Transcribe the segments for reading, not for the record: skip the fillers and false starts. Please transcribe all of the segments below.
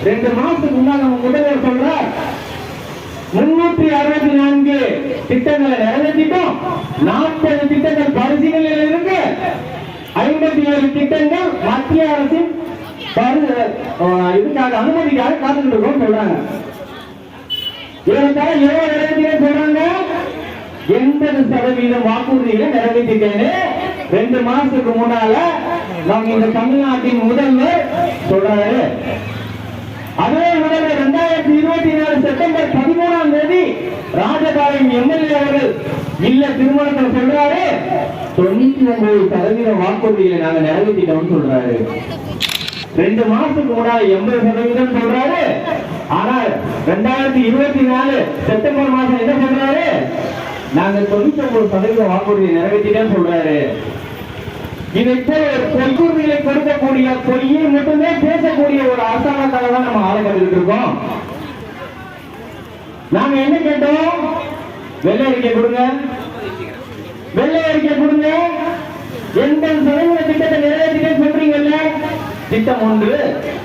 2 மாசத்துக்கு முன்னாடி நம்ம முதல்வர் சொல்றார் 364 திட்டங்களை நிறைவேற்றிட்டோம். 40 திட்டங்கள் பரிசீலனையில் இருக்கு. 57 திட்டங்கள் மத்திய அரசின் இதுக்காக அனுமதிக்காக காத்துட்டு இருக்கோம் சொல்றாங்க. இதற்காக எவ்வளவு நிறைவேற்றேன்னு சொல்றாங்க? 80% வாக்குறுதிகளை நிறைவேற்றிட்டேன்னு 2 மாசத்துக்கு முன்னால நம்ம இந்த தமிழ்நாட்டின் முதல்வர் சொல்றாரு. அதே முதல்வர் 2024 செப்டம்பர் 13ஆம் தேதி ராஜபாளையம் எம்எல்ஏ அவர்கள் இல்ல திருமணத்தில் சொல்றாரு 99% வாக்குறுதிகளை நாங்க நிறைவேற்றிட்டோம்னு சொல்றாரு. 2 மாசத்துக்கு முன்னாடி 80% சொல்றாரு. ஆனால் 2024 செப்டம்பர் மாசம் என்ன சொல்றாரு? நாங்க 99% வாக்குறுதியை நிறைவேற்றிட்டோம்னு சொல்றாரு. இதை பொய்க்குறுதிகளை கொடுக்கக்கூடிய பொய்யை மட்டுமே பேசக்கூடிய ஒரு அரசாங்கத்தால தான் நம்ம ஆளப்பட்டு இருக்கோம். நாங்க என்ன கேட்டோம்? வெள்ளை அறிக்கை கொடுங்க, வெள்ளை அறிக்கை கொடுங்க. 80% திட்டத்தை நிறைவேற்றிட்டே சொல்றீங்கல்ல. திட்டம் 1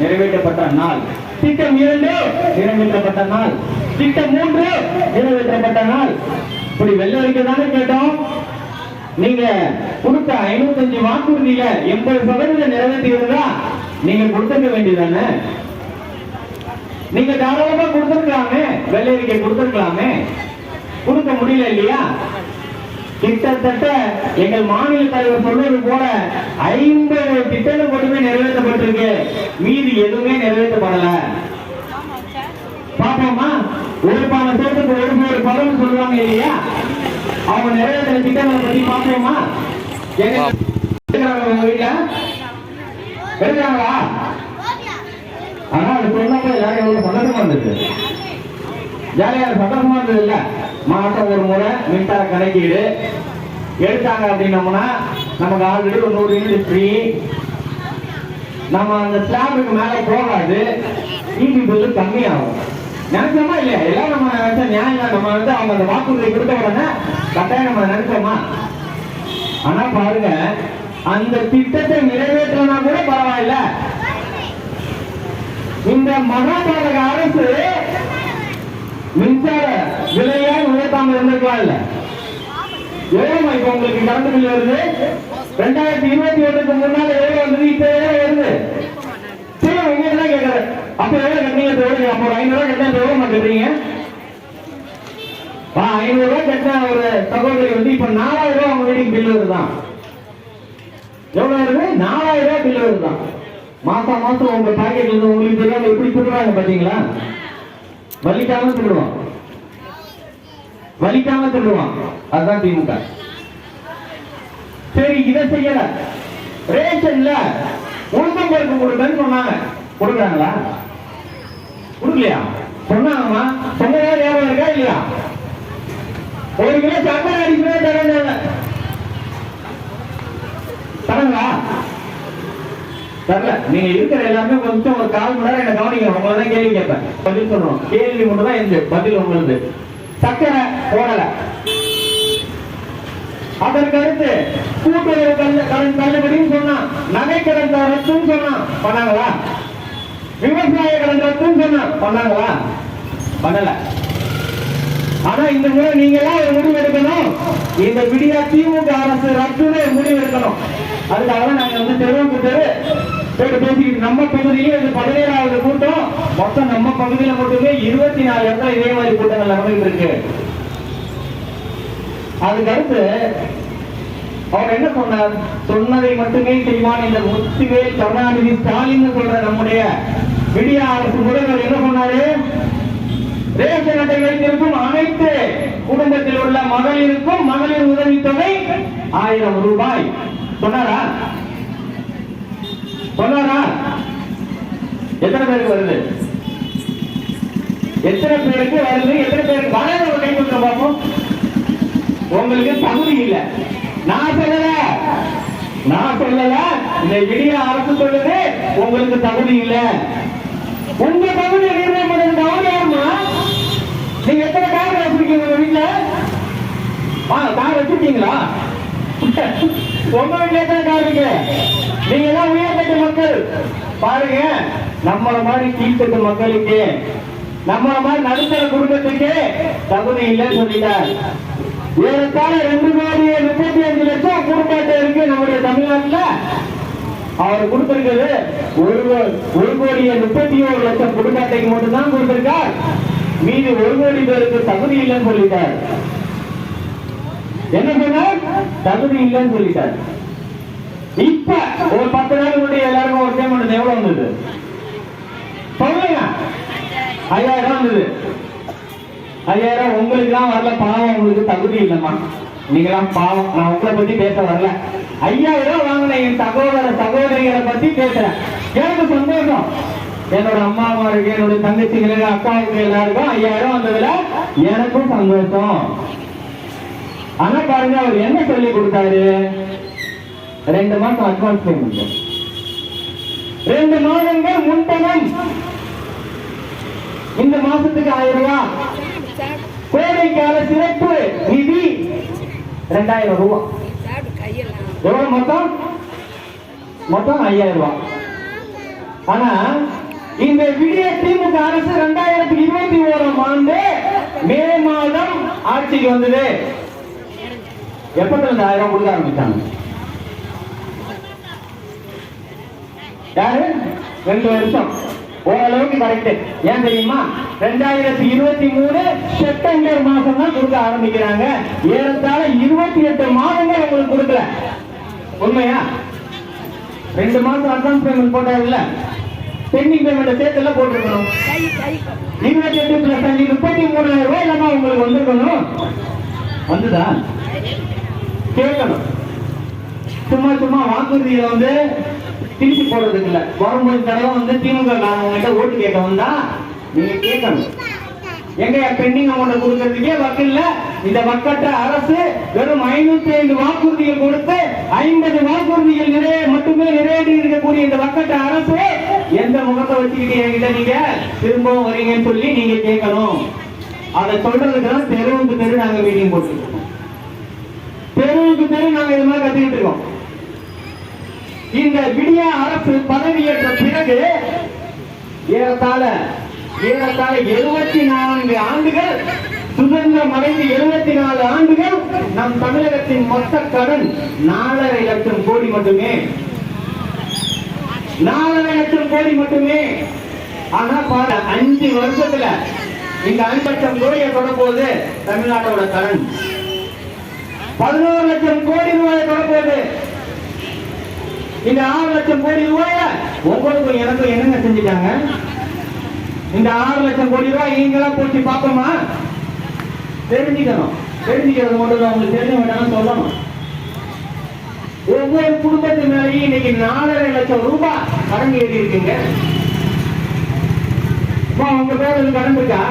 நிறைவேற்றப்பட்ட நாள், திட்டம் 2 நிறைவேற்றப்பட்ட நாள், திட்டம் 3 நிறைவேற்றப்பட்ட நாள். இப்படி வெள்ளை அறிக்கை தானே கேட்டோம். நீங்க கொடுத்த 55 வாக்குறுதியில 80% நிறைவேற்றி இருந்தா நீங்க கொடுத்துக்க வேண்டியதானே. நீங்க தாராளமா கொடுத்துருக்கலாமே, வெள்ளை அறிக்கை கொடுத்துருக்கலாமே. கொடுக்க முடியல இல்லையா? கிட்டத்தட்ட எங்கள் மாநில தலைவர் சொல்றது போல 50 திட்டங்கள் மட்டுமே நிறைவேற்றப்பட்டிருக்கு, மீதி எதுவுமே நிறைவேற்றப்படல. பாப்போமா? ஒரு பானை சோத்துக்கு ஒரு பதம் சொல்லுவாங்க இல்லையா? அவங்க நிறைவேற்ற திட்டங்களை பத்தி பாப்போமா? வீட்டுல எடுக்கிறாங்களா? ஆனா அது சொன்னப்ப எல்லாரும் எவ்வளவு சந்தோஷமா இருந்தது. ஜாலியா சந்தோஷமா இருந்தது இல்ல? மாசம் ஒரு முறை மின்சார கணக்கீடு எடுத்தாங்க அப்படின்னோம்னா நமக்கு ஆல்ரெடி ஒரு 100 யூனிட் ஃப்ரீ. நம்ம அந்த ஸ்லாபுக்கு மேல போகாது, ஈபி பில்லு கம்மியாகும். நினைச்சோமா இல்லையா? எல்லாம் நம்ம நினைச்ச நியாயம். நம்ம அவங்க அந்த வாக்குறுதி கொடுத்த உடனே கட்டாயம் நம்ம நினைச்சோமா? ஆனா பாருங்க, அந்த திட்டத்தை நிறைவேற்றனா கூட பரவாயில்ல. இந்த மகாபாரத அரசு மின்சார விலையா உயர்த்தாம இருந்திருக்கலாம் இல்ல? எவ்வளவு இப்ப உங்களுக்கு கரண்ட் பில் வருது? 2021க்கு முன்னால எவ்வளவு வந்தது, இப்ப எவ்வளவு வருது? சரி, உங்க தான் கேட்கறது. அப்ப எவ்வளவு கட்டினீங்க? அப்போ 500 ரூபாய் கட்டினா எவ்வளவு கட்டுறீங்க? 500 ரூபாய் கட்டின ஒரு சகோதரி வந்து இப்ப 4000 ரூபாய் அவங்க வீட்டுக்கு பில் வருதான். எவ்வளவு வருது? 4000 ரூபாய் பில் வருதான். மாசம் மாசம் உங்க பாக்கெட்ல இருந்து உங்களுக்கு தெரியாம எப்படி சொல்றாங்க பாத்தீங்களா? வலிக்காம சொல்லுவான், வலிக்காம சொல்லுவான். அதுதான் திமுக. சரி, இதை செய்யல. ரேஷன்ல உளுந்தம் பருப்பு கொடுக்கன்னு சொன்னாங்க, கொடுக்குறாங்களா? கொடுக்கலையா? சொன்னாங்கம்மா, சொன்னதா ஞாபகம் இருக்கா இல்லையா? 1 கிலோ சக்கரை அடிக்கிறதே தரங்க, தரங்களா? தரல. நீங்க இருக்கிற எல்லாருமே கொஞ்சம் ஒரு 1/4 மணி நேரம் என்ன கவனிங்க. உங்களதான் கேள்வி கேட்பேன், பதில் சொல்லணும். கேள்வி மட்டும் தான் இருந்து பதில் உங்களுக்கு. சக்கரை போடல. அதற்கு அடுத்து கூட்டுறவு கடன் தள்ளுபடின்னு சொன்னா, நகை கடன் ரத்துன்னு சொன்னா, பண்ணாங்களா? விவசாய கடன் ரத்துன்னு சொன்னா, பண்ணாங்களா? பண்ணல. ஆனா இந்த முறை நீங்க எல்லாம் ஒரு முடிவு எடுக்கணும். இந்த விடியா திமுக அரசு ரத்துன்னு முடிவு எடுக்கணும். அதுக்காக நாங்க வந்து தெருவுக்கு தெரு போட்டு பேசிக்கிட்டு, நம்ம பகுதியிலே இது 17வது கூட்டம். மொத்தம் நம்ம பகுதியில மட்டுமே 24 இடத்துல இதே மாதிரி கூட்டங்கள் நடந்துட்டு இருக்கு. அதுக்கு அடுத்து அவர் என்ன சொன்னார்? சொன்னதை மட்டுமே செய்வான் இந்த முத்துவேல் கருணாநிதி ஸ்டாலின் சொல்ற நம்முடைய விடியா அரசு முதல்வர் என்ன சொன்னாரு? ரேஷன் அட்டை வைத்திருக்கும் அனைத்து குடும்பத்தில் உள்ள மகளிருக்கும் மகளிர் உதவித்தொகை 1000 ரூபாய் சொன்னாரா? சொன்னாரா? எத்தனை பேருக்கு வருது? எத்தனை பேருக்கு வருது? எத்தனை பேருக்கு வராத கை கொடுக்க பார்ப்போம். உங்களுக்கு தகுதி இல்லை. நான் சொல்லல, நான் சொல்லல. இந்த விடியா அரசு சொல்லுது உங்களுக்கு தகுதி இல்லை. உங்க தகுதியை நிர்ணயம் பண்ணது தகுதி யாருமா? நீங்க எத்தனை கார் வச்சிருக்கீங்க உங்க வீட்டுல? கார் வச்சிருக்கீங்களா? உங்க வீட்டுல எத்தனை கார் இருக்கு? நீங்க எல்லாம் உயர்தட்டு மக்கள் பாருங்க. நம்மள மாதிரி கீழ்த்தட்டு மக்களுக்கு, நம்மள மாதிரி நடுத்தர குடும்பத்துக்கு தகுதி இல்லைன்னு சொல்லிட்டார். ஏறத்தாழ 2,35,00,000 குடும்பத்தை இருக்கு நம்முடைய தமிழ்நாட்டுல. அவர் கொடுத்திருக்கிறது 1,31,00,000 குடும்பத்தைக்கு மட்டும்தான் கொடுத்திருக்கார். மீது 1 கோடி பேருக்கு தகுதி இல்லைன்னு சொல்லிட்டார். என்ன சொன்னார்? தகுதி இல்லைன்னு சொல்லிட்டார். இப்ப ஒரு 10 நாள் முன்னாடி எல்லாருக்கும் ஒரு பேமெண்ட் எவ்வளவு வந்தது சொல்லுங்க? 5,000 வந்தது. 5,000 உங்களுக்கு தான் வரல, பாவம், உங்களுக்கு தகுதி இல்லைம்மா, நீங்களாம் பாவம். நான் உங்களை பத்தி பேச வரல. 5,000 வாங்கின என் சகோதர சகோதரிகளை பத்தி பேசுறேன். எனக்கு சந்தோஷம். என்னோட அம்மாவுக்கு, என்னோட தங்கச்சிங்களுக்கு, அக்காவுக்கு எல்லாருக்கும் 5,000 வந்ததுல எனக்கும் சந்தோஷம். ஆனா பாருங்க, அவர் என்ன சொல்லி கொடுத்தாரு? 2 மாசம் அட்வான்ஸ் பேமெண்ட், 2 மாதங்கள் முன்பணம். இந்த மாசத்துக்கு 1,000 ரூபாய். கோடைக்கால சிறப்பு நிதி 2,000 ரூபாய். எவ்வளவு மொத்தம்? 5,000 ரூபாய். ஆனா இந்த விடிய திமுக அரசு 2021 ஆண்டு மே மாதம் ஆட்சிக்கு வந்தது. எப்பத்துல 1,000 கொடுக்க ஆரம்பிச்சாங்க? யாரு? 2 வருஷம். ஓரளவுக்கு கரெக்ட். ஏன் தெரியுமா? 2023 செப்டம்பர் மாசம் தான் கொடுக்க ஆரம்பிக்கிறாங்க. ஏறத்தாழ 28 மாதங்கள் உங்களுக்கு கொடுக்கல. உண்மையா? 2 மாசம் அட்வான்ஸ் பேமெண்ட் போட்டாங்கல்ல, பெண்டிங் பேமெண்ட் சேர்த்துல போட்டுருக்கணும். 28 பிளஸ் 5 33,000 ரூபாய் இல்லாம உங்களுக்கு வந்திருக்கணும். வந்துதா? கேட்கணும். சும்மா சும்மா வாக்குறுதியை திருப்பி போடுறதுக்கு இல்ல. வரும்போது தடவை திமுக காரவங்கிட்ட ஓட்டு கேட்க வந்தா நீங்க கேட்கணும். எங்க பெண்டிங் அமௌண்ட் கொடுக்கறதுக்கே வக்கில்ல. இந்த வக்கற்ற அரசு வெறும் 505 வாக்குறுதிகள் கொடுத்து 50 வாக்குறுதிகள் மட்டுமே நிறைவேற்றி இருக்கக்கூடிய இந்த வக்கற்ற அரசு எந்த முகத்தை வச்சுக்கிட்டு என்கிட்ட நீங்க திரும்பவும் வரீங்கன்னு சொல்லி நீங்க கேட்கணும். அதை சொல்றதுக்கு தான் தெருவுக்கு தெரு நாங்க மீட்டிங் போட்டுருக்கோம். தெருவுக்கு தெரு நாங்க இது மாதிரி கத்துக்கிட்டு இருக்கோம். இந்த விடிய அரசு பதவியேற்ற பிறகு ஏறத்தாழ 74 ஆண்டுகள், சுதந்திரம் அடைந்து 74 ஆண்டுகள், நம் தமிழகத்தின் மொத்த கடன் 4,50,000 கோடி மட்டுமே. 4,50,000 கோடி மட்டுமே. ஆனா பாரு, 5 வருஷத்துல இந்த 5,00,000 கோடியை தொடர்போது தமிழ்நாட்டோட கடன் 11,00,000 கோடி ரூபாயை தொடர்போது. இந்த 6,00,000 கோடி ரூபாய ஒவ்வொருக்கும் எனக்கும் என்னங்க செஞ்சுட்டாங்க? இந்த 6,00,000 கோடி ரூபாய் நீங்களா போச்சு பாப்போமா? தெரிஞ்சுக்கணும். தெரிஞ்சுக்கிறது மட்டும் தான், உங்களுக்கு தெரிஞ்ச வேண்டாம் சொல்லணும். ஒவ்வொரு குடும்பத்தின் மேலேயும் இன்னைக்கு 4,50,000 ரூபாய் கடன் ஏறி இருக்குங்க. உங்க பேர் கடன் இருக்கா?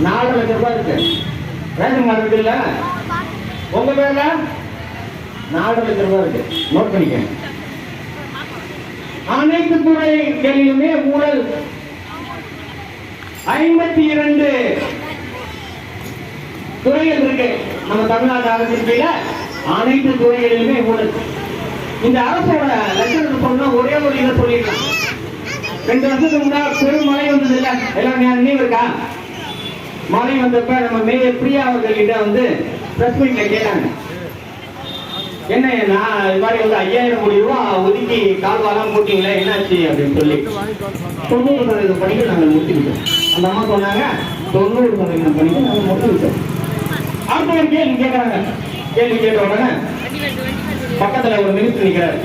4,00,000 ரூபாய் இருக்கு. ரேஷன் கார்டு இருக்கு இல்ல? உங்க பேர்ல 4,00,000 ரூபாய் இருக்கு. நோட் பண்ணிக்க. அனைத்து துறைகளிலுமே ஊழல். 52 துறைகள் இருக்கு நம்ம தமிழ்நாடு அரசின் கீழ. அனைத்து துறைகளிலுமே ஊழல். இந்த அரசோட லட்சணம் சொன்னா ஒரே ஒரு இதை சொல்லிடலாம். 2 வருஷத்துக்கு முன்னாடி பெருமழை வந்தது இல்ல? எல்லாம் நினைவு இருக்கா? மழை வந்தப்ப நம்ம மேயர் பிரியா அவர்கள்கிட்ட பிரஸ் மீட்ல கேட்டாங்க, என்ன நான் இது மாதிரி 5,000 கோடி ரூபாய் ஒதுக்கி கால்வாலாம் போட்டீங்களே, என்னாச்சு அப்படின்னு சொல்லி. 90% பணிகள் நாங்கள் முடிச்சுக்கிட்டோம். அந்த அம்மா சொன்னாங்க 90% பணிகள் நாங்கள் முடிச்சுக்கிட்டோம். அடுத்த ஒரு கேள்வி கேட்கறாங்க. கேள்வி கேட்ட உடனே பக்கத்துல ஒரு மினிஸ்டர் நிக்கிறாரு.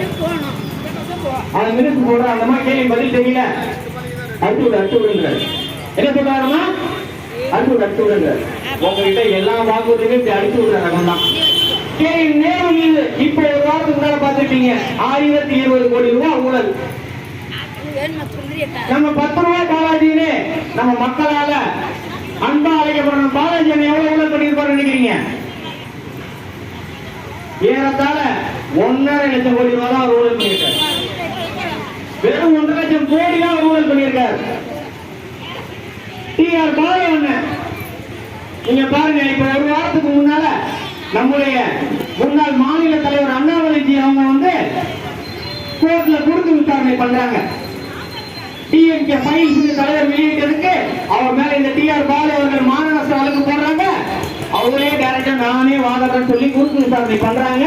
அந்த மினிஸ்டர் சொல்ற, அந்த அம்மா கேள்வி பதில் தெரியல, அடிச்சு விடுங்கிறாரு. என்ன சொல்றாருமா? அடிச்சு விடுங்கிறாரு. உங்ககிட்ட எல்லா வாக்குறுதியுமே இப்படி அடிச்சு விடுற ரகம் தான். இப்ப ஒரு வாரத்துக்கு முன்னால பாத்துட்டீங்க, 1,020 கோடி ரூபாய் ஊழல். நம்ம 10 ரூபாய் பாலாஜின்னு நம்ம மக்களால அன்பா அழைக்கப்படுற பாலாஜி எவ்வளவு ஊழல் பண்ணிருப்பாரு நினைக்கிறீங்க? ஏறத்தாழ 1,50,000 கோடி ரூபாய் தான் அவர் ஊழல் பண்ணியிருக்காரு. வெறும் 1,00,000 கோடி தான் ஊழல் பண்ணியிருக்காரு. TR பாளையம் நீங்க பாருங்க, இப்ப ஒரு வாரத்துக்கு முன்னால நம்முடைய முன்னாள் மாநில தலைவர் அண்ணாமலைஜி அவங்க கோர்ட்ல குறுக்கு விசாரணை பண்றாங்க. டிஎம்கே ஃபைல்ஸ் தலைவர் வெளியிட்டதுக்கு அவர் மேல இந்த டிஆர் பாலு அவர்கள் மான நஷ்ட வழக்கு போடுறாங்க. அவங்களே டைரக்டா நானே வாதாடுறேன்னு சொல்லி குறுக்கு விசாரணை பண்றாங்க.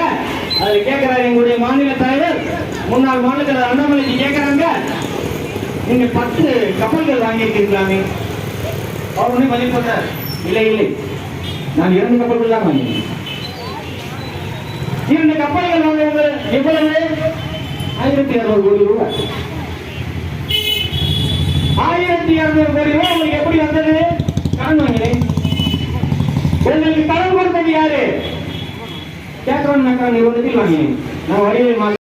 அதுல கேட்கிறாரு எங்களுடைய மாநில தலைவர் முன்னாள் மாநில தலைவர் அண்ணாமலைக்கு கேட்கிறாங்க, நீங்க 10 கப்பல்கள் வாங்கியிருக்கீங்களாமே? அவர் ஒண்ணு பதில் சொல்றார், இல்லை இல்லை நான் 2 கப்பல்கள் தான் வாங்கினேன். 2 கப்பல்கள் வாங்குவது எவ்வளவு? 1200 கோடி ரூபாய். 1200 கோடி ரூபாய் உங்களுக்கு எப்படி வந்தது? கடன் வாங்கினேன். உங்களுக்கு கடன் கொடுத்தது யாரு? கேட்கறோம் நிறுவனத்தில் வாங்கினேன். நான் வடிவில்